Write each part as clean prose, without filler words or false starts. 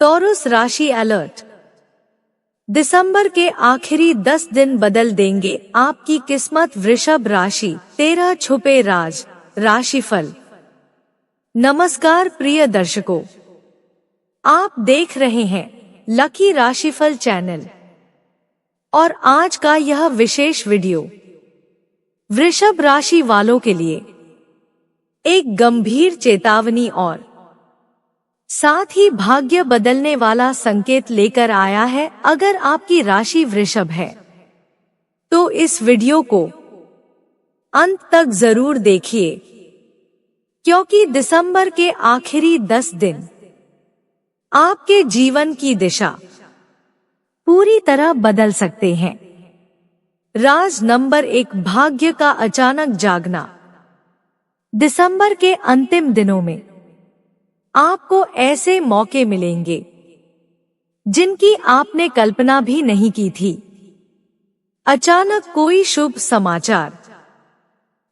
Taurus राशि alert. दिसंबर के आखिरी 10 दिन बदल देंगे आपकी किस्मत। वृषभ राशि 13 छुपे राज। राशिफल। नमस्कार प्रिय दर्शकों, आप देख रहे हैं लकी राशिफल चैनल और आज का यह विशेष वीडियो वृषभ राशि वालों के लिए एक गंभीर चेतावनी और साथ ही भाग्य बदलने वाला संकेत लेकर आया है। अगर आपकी राशि वृषभ है तो इस वीडियो को अंत तक जरूर देखिए, क्योंकि दिसंबर के आखिरी 10 दिन आपके जीवन की दिशा पूरी तरह बदल सकते हैं। राज नंबर 1, भाग्य का अचानक जागना। दिसंबर के अंतिम दिनों में आपको ऐसे मौके मिलेंगे जिनकी आपने कल्पना भी नहीं की थी। अचानक कोई शुभ समाचार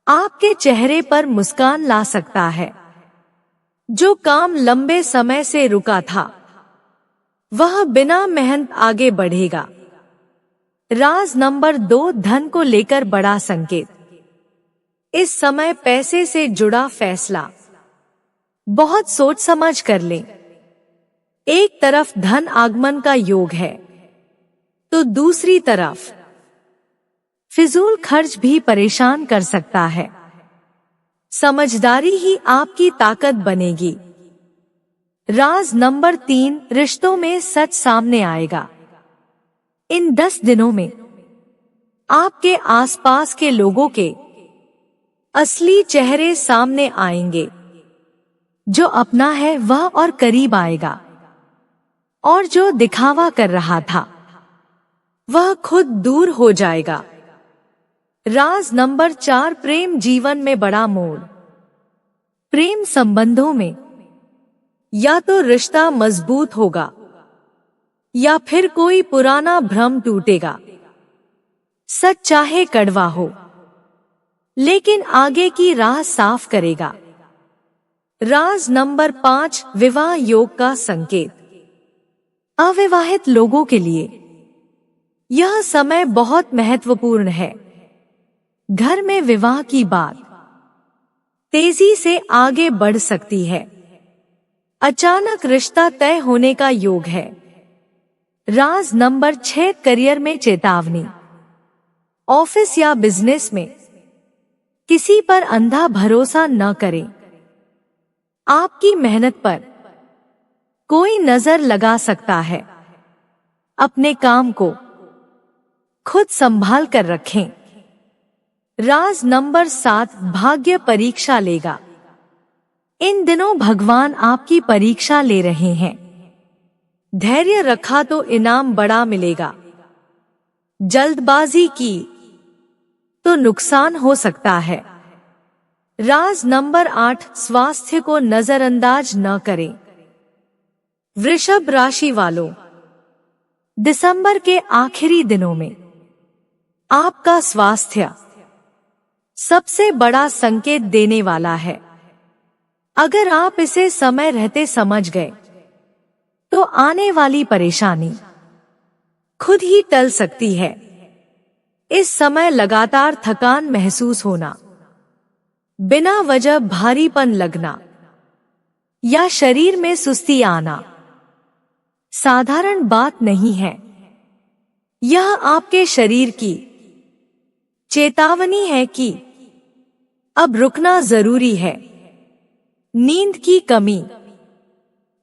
आपके चेहरे पर मुस्कान ला सकता है। जो काम लंबे समय से रुका था वह बिना मेहनत आगे बढ़ेगा। राज नंबर 2, धन को लेकर बड़ा संकेत। इस समय पैसे से जुड़ा फैसला बहुत सोच समझ कर लें। एक तरफ धन आगमन का योग है तो दूसरी तरफ फिजूल खर्च भी परेशान कर सकता है। समझदारी ही आपकी ताकत बनेगी। राज नंबर 3, रिश्तों में सच सामने आएगा। इन 10 दिनों में आपके आसपास के लोगों के असली चेहरे सामने आएंगे। जो अपना है वह और करीब आएगा और जो दिखावा कर रहा था वह खुद दूर हो जाएगा। राज नंबर 4, प्रेम जीवन में बड़ा मोड़। प्रेम संबंधों में या तो रिश्ता मजबूत होगा या फिर कोई पुराना भ्रम टूटेगा। सच चाहे कड़वा हो लेकिन आगे की राह साफ करेगा। राज नंबर 5, विवाह योग का संकेत। अविवाहित लोगों के लिए यह समय बहुत महत्वपूर्ण है। घर में विवाह की बात तेजी से आगे बढ़ सकती है। अचानक रिश्ता तय होने का योग है। राज नंबर 6, करियर में चेतावनी। ऑफिस या बिजनेस में किसी पर अंधा भरोसा न करें। आपकी मेहनत पर कोई नजर लगा सकता है। अपने काम को खुद संभाल कर रखें। राज नंबर 7, भाग्य परीक्षा लेगा। इन दिनों भगवान आपकी परीक्षा ले रहे हैं। धैर्य रखा तो इनाम बड़ा मिलेगा। जल्दबाजी की तो नुकसान हो सकता है। राज नंबर 8, स्वास्थ्य को नजरअंदाज न करें। वृषभ राशि वालों, दिसंबर के आखिरी दिनों में आपका स्वास्थ्य सबसे बड़ा संकेत देने वाला है। अगर आप इसे समय रहते समझ गए तो आने वाली परेशानी खुद ही टल सकती है। इस समय लगातार थकान महसूस होना, बिना वजह भारीपन लगना या शरीर में सुस्ती आना साधारण बात नहीं है। यह आपके शरीर की चेतावनी है कि अब रुकना जरूरी है। नींद की कमी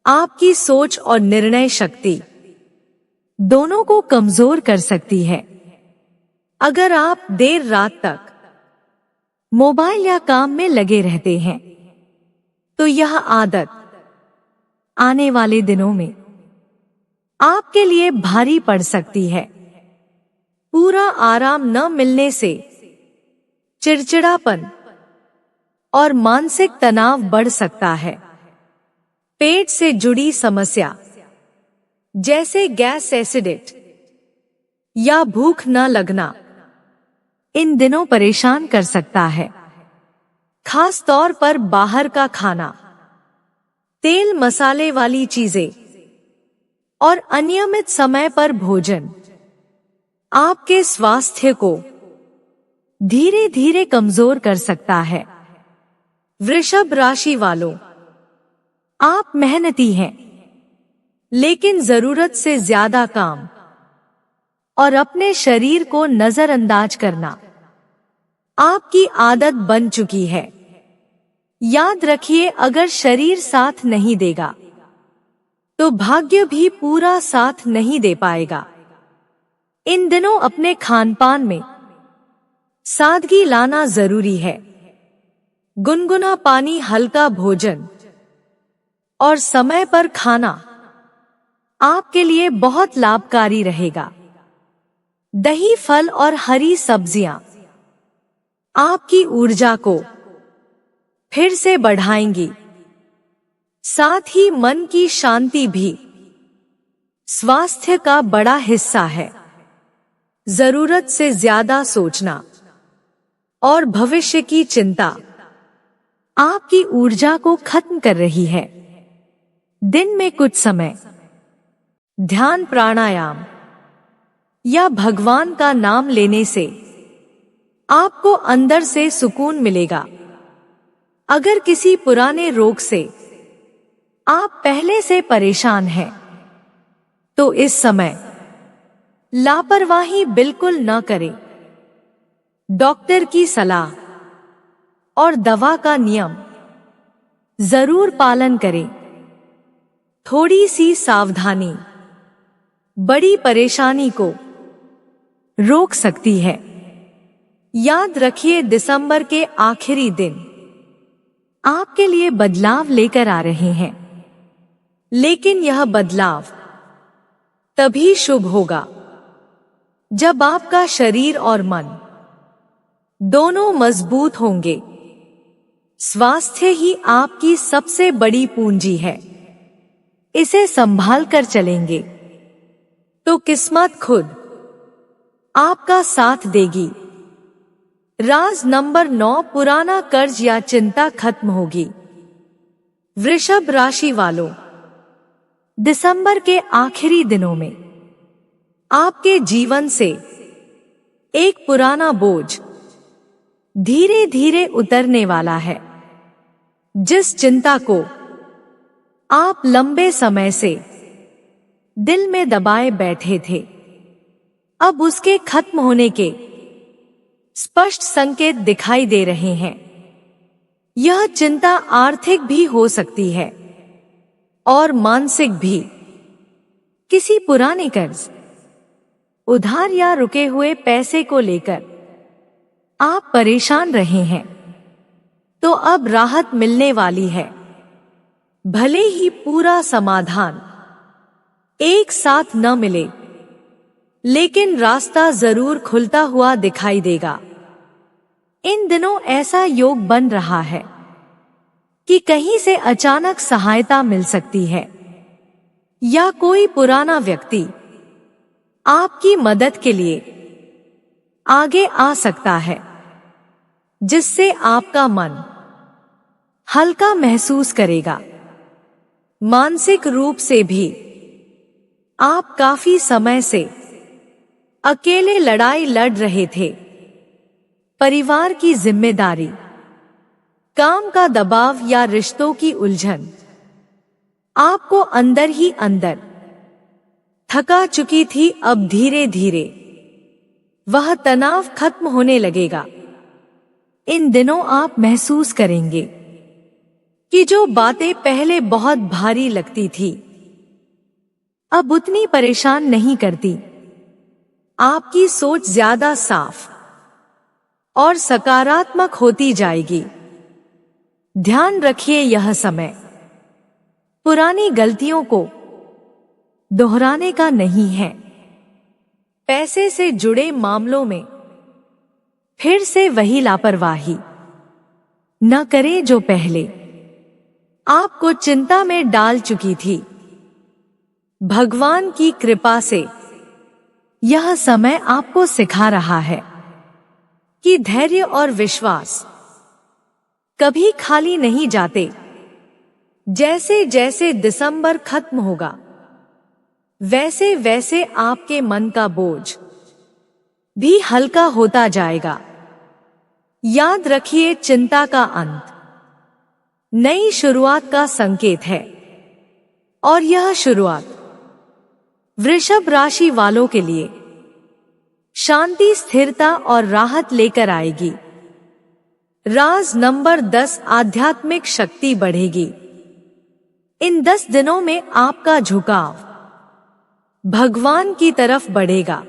आपकी सोच और निर्णय शक्ति दोनों को कमजोर कर सकती है। अगर आप देर रात तक मोबाइल या काम में लगे रहते हैं तो यह आदत आने वाले दिनों में आपके लिए भारी पड़ सकती है। पूरा आराम न मिलने से चिड़चिड़ापन और मानसिक तनाव बढ़ सकता है। पेट से जुड़ी समस्या जैसे गैस, एसिडिटी या भूख न लगना इन दिनों परेशान कर सकता है। खास तौर पर बाहर का खाना, तेल मसाले वाली चीजें और अनियमित समय पर भोजन आपके स्वास्थ्य को धीरे धीरे कमजोर कर सकता है। वृषभ राशि वालों, आप मेहनती हैं, लेकिन जरूरत से ज्यादा काम और अपने शरीर को नजरअंदाज करना आपकी आदत बन चुकी है। याद रखिए, अगर शरीर साथ नहीं देगा तो भाग्य भी पूरा साथ नहीं दे पाएगा। इन दिनों अपने खानपान में सादगी लाना जरूरी है। गुनगुना पानी, हल्का भोजन और समय पर खाना आपके लिए बहुत लाभकारी रहेगा। दही, फल और हरी सब्जियां आपकी ऊर्जा को फिर से बढ़ाएंगी। साथ ही मन की शांति भी स्वास्थ्य का बड़ा हिस्सा है। जरूरत से ज्यादा सोचना और भविष्य की चिंता आपकी ऊर्जा को खत्म कर रही है। दिन में कुछ समय ध्यान, प्राणायाम या भगवान का नाम लेने से आपको अंदर से सुकून मिलेगा। अगर किसी पुराने रोग से आप पहले से परेशान हैं, तो इस समय लापरवाही बिल्कुल न करें। डॉक्टर की सलाह और दवा का नियम जरूर पालन करें। थोड़ी सी सावधानी बड़ी परेशानी को रोक सकती है। याद रखिए, दिसंबर के आखिरी दिन आपके लिए बदलाव लेकर आ रहे हैं, लेकिन यह बदलाव तभी शुभ होगा जब आपका शरीर और मन दोनों मजबूत होंगे। स्वास्थ्य ही आपकी सबसे बड़ी पूंजी है। इसे संभाल कर चलेंगे तो किस्मत खुद आपका साथ देगी। राज नंबर 9, पुराना कर्ज या चिंता खत्म होगी। वृषभ राशि वालों, दिसंबर के आखिरी दिनों में आपके जीवन से एक पुराना बोझ धीरे धीरे उतरने वाला है। जिस चिंता को आप लंबे समय से दिल में दबाए बैठे थे, अब उसके खत्म होने के स्पष्ट संकेत दिखाई दे रहे हैं। यह चिंता आर्थिक भी हो सकती है और मानसिक भी। किसी पुराने कर्ज, उधार या रुके हुए पैसे को लेकर आप परेशान रहे हैं, तो अब राहत मिलने वाली है। भले ही पूरा समाधान एक साथ न मिले, लेकिन रास्ता जरूर खुलता हुआ दिखाई देगा। इन दिनों ऐसा योग बन रहा है कि कहीं से अचानक सहायता मिल सकती है, या कोई पुराना व्यक्ति आपकी मदद के लिए आगे आ सकता है, जिससे आपका मन हल्का महसूस करेगा। मानसिक रूप से भी आप काफी समय से अकेले लड़ाई लड़ रहे थे। परिवार की जिम्मेदारी, काम का दबाव या रिश्तों की उलझन आपको अंदर ही अंदर थका चुकी थी। अब धीरे धीरे वह तनाव खत्म होने लगेगा। इन दिनों आप महसूस करेंगे कि जो बातें पहले बहुत भारी लगती थी, अब उतनी परेशान नहीं करती। आपकी सोच ज्यादा साफ और सकारात्मक होती जाएगी। ध्यान रखिए, यह समय पुरानी गलतियों को दोहराने का नहीं है। पैसे से जुड़े मामलों में फिर से वही लापरवाही न करें जो पहले आपको चिंता में डाल चुकी थी। भगवान की कृपा से यह समय आपको सिखा रहा है कि धैर्य और विश्वास कभी खाली नहीं जाते। जैसे जैसे दिसंबर खत्म होगा, वैसे वैसे आपके मन का बोझ भी हल्का होता जाएगा। याद रखिए, चिंता का अंत नई शुरुआत का संकेत है, और यह शुरुआत वृषभ राशि वालों के लिए शांति, स्थिरता और राहत लेकर आएगी। राज नंबर 10, आध्यात्मिक शक्ति बढ़ेगी। इन 10 दिनों में आपका झुकाव भगवान की तरफ बढ़ेगा।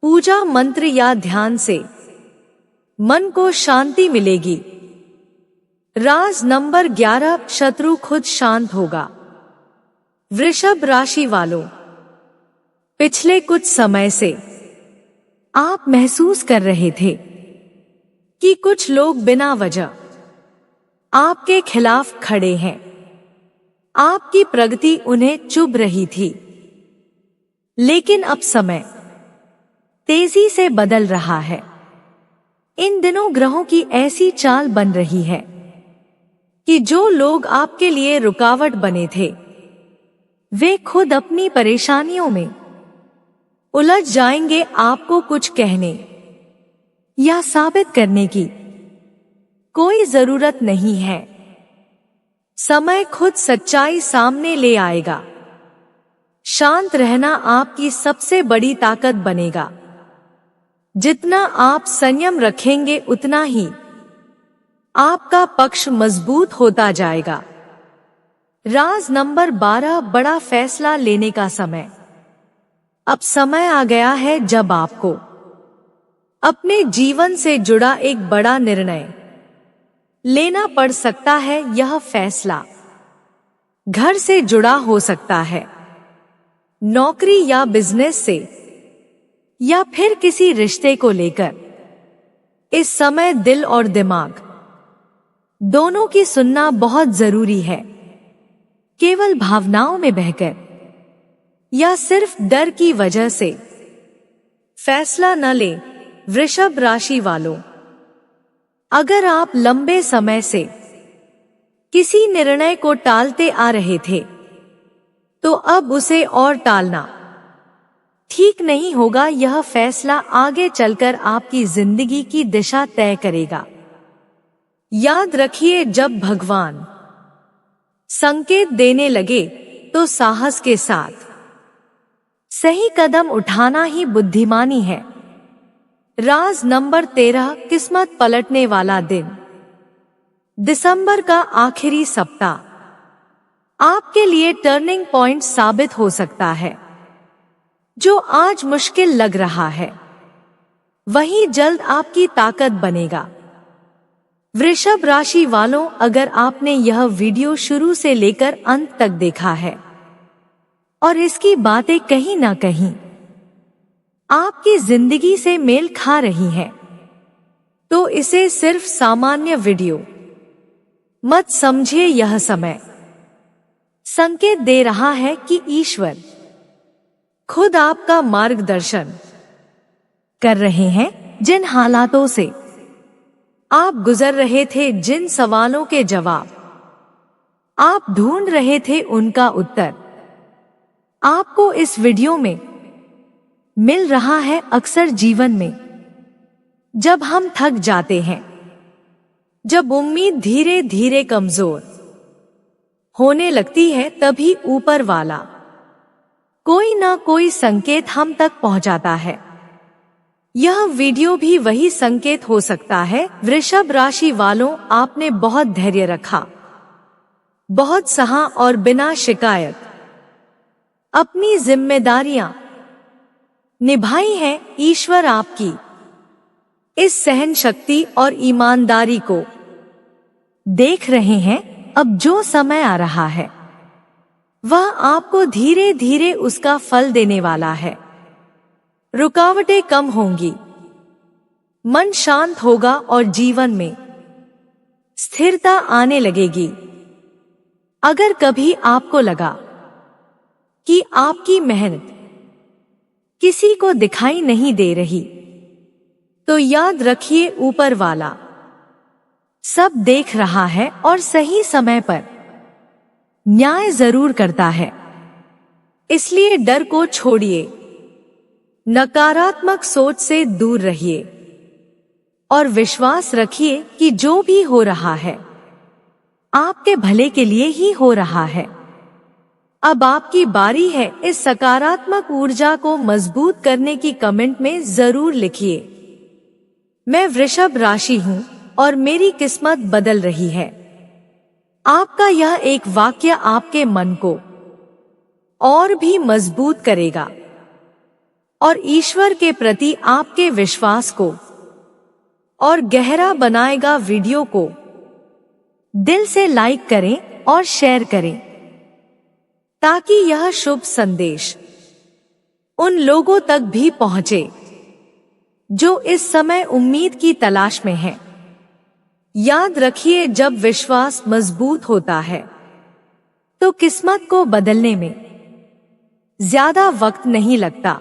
पूजा मंत्र या ध्यान से मन को शांति मिलेगी। राज नंबर 11, शत्रु खुद शांत होगा। वृषभ राशि वालों, पिछले कुछ समय से आप महसूस कर रहे थे कि कुछ लोग बिना वजह आपके खिलाफ खड़े हैं। आपकी प्रगति उन्हें चुभ रही थी, लेकिन अब समय तेजी से बदल रहा है। इन दिनों ग्रहों की ऐसी चाल बन रही है कि जो लोग आपके लिए रुकावट बने थे, वे खुद अपनी परेशानियों में उलझ जाएंगे। आपको कुछ कहने या साबित करने की कोई जरूरत नहीं है। समय खुद सच्चाई सामने ले आएगा। शांत रहना आपकी सबसे बड़ी ताकत बनेगा। जितना आप संयम रखेंगे, उतना ही आपका पक्ष मजबूत होता जाएगा। राज नंबर 12, बड़ा फैसला लेने का समय। अब समय आ गया है जब आपको अपने जीवन से जुड़ा एक बड़ा निर्णय लेना पड़ सकता है। यह फैसला घर से जुड़ा हो सकता है, नौकरी या बिजनेस से, या फिर किसी रिश्ते को लेकर। इस समय दिल और दिमाग दोनों की सुनना बहुत जरूरी है। केवल भावनाओं में बहकर या सिर्फ डर की वजह से फैसला न ले। वृषभ राशि वालों, अगर आप लंबे समय से किसी निर्णय को टालते आ रहे थे, तो अब उसे और टालना ठीक नहीं होगा। यह फैसला आगे चलकर आपकी जिंदगी की दिशा तय करेगा। याद रखिए, जब भगवान संकेत देने लगे तो साहस के साथ सही कदम उठाना ही बुद्धिमानी है। राज नंबर 13, किस्मत पलटने वाला दिन। दिसंबर का आखिरी सप्ताह आपके लिए टर्निंग पॉइंट साबित हो सकता है। जो आज मुश्किल लग रहा है, वही जल्द आपकी ताकत बनेगा। वृषभ राशि वालों, अगर आपने यह वीडियो शुरू से लेकर अंत तक देखा है और इसकी बातें कहीं ना कहीं आपकी जिंदगी से मेल खा रही हैं, तो इसे सिर्फ सामान्य वीडियो मत समझिए। यह समय संकेत दे रहा है कि ईश्वर खुद आपका मार्गदर्शन कर रहे हैं। जिन हालातों से आप गुजर रहे थे, जिन सवालों के जवाब आप ढूंढ रहे थे, उनका उत्तर आपको इस वीडियो में मिल रहा है। अक्सर जीवन में जब हम थक जाते हैं, जब उम्मीद धीरे धीरे कमजोर होने लगती है, तभी ऊपर वाला कोई ना कोई संकेत हम तक पहुंचाता है। यह वीडियो भी वही संकेत हो सकता है। वृषभ राशि वालों, आपने बहुत धैर्य रखा, बहुत सहा और बिना शिकायत अपनी जिम्मेदारियां निभाई हैं। ईश्वर आपकी इस सहन शक्ति और ईमानदारी को देख रहे हैं। अब जो समय आ रहा है, वह आपको धीरे धीरे उसका फल देने वाला है। रुकावटें कम होंगी, मन शांत होगा और जीवन में स्थिरता आने लगेगी। अगर कभी आपको लगा कि आपकी मेहनत किसी को दिखाई नहीं दे रही, तो याद रखिए, ऊपर वाला सब देख रहा है और सही समय पर न्याय जरूर करता है। इसलिए डर को छोड़िए, नकारात्मक सोच से दूर रहिए और विश्वास रखिए कि जो भी हो रहा है आपके भले के लिए ही हो रहा है। अब आपकी बारी है इस सकारात्मक ऊर्जा को मजबूत करने की। कमेंट में जरूर लिखिए, मैं वृषभ राशि हूँ और मेरी किस्मत बदल रही है। आपका यह एक वाक्य आपके मन को और भी मजबूत करेगा और ईश्वर के प्रति आपके विश्वास को और गहरा बनाएगा। वीडियो को दिल से लाइक करें और शेयर करें ताकि यह शुभ संदेश उन लोगों तक भी पहुंचे जो इस समय उम्मीद की तलाश में हैं। याद रखिए, जब विश्वास मजबूत होता है तो किस्मत को बदलने में ज्यादा वक्त नहीं लगता।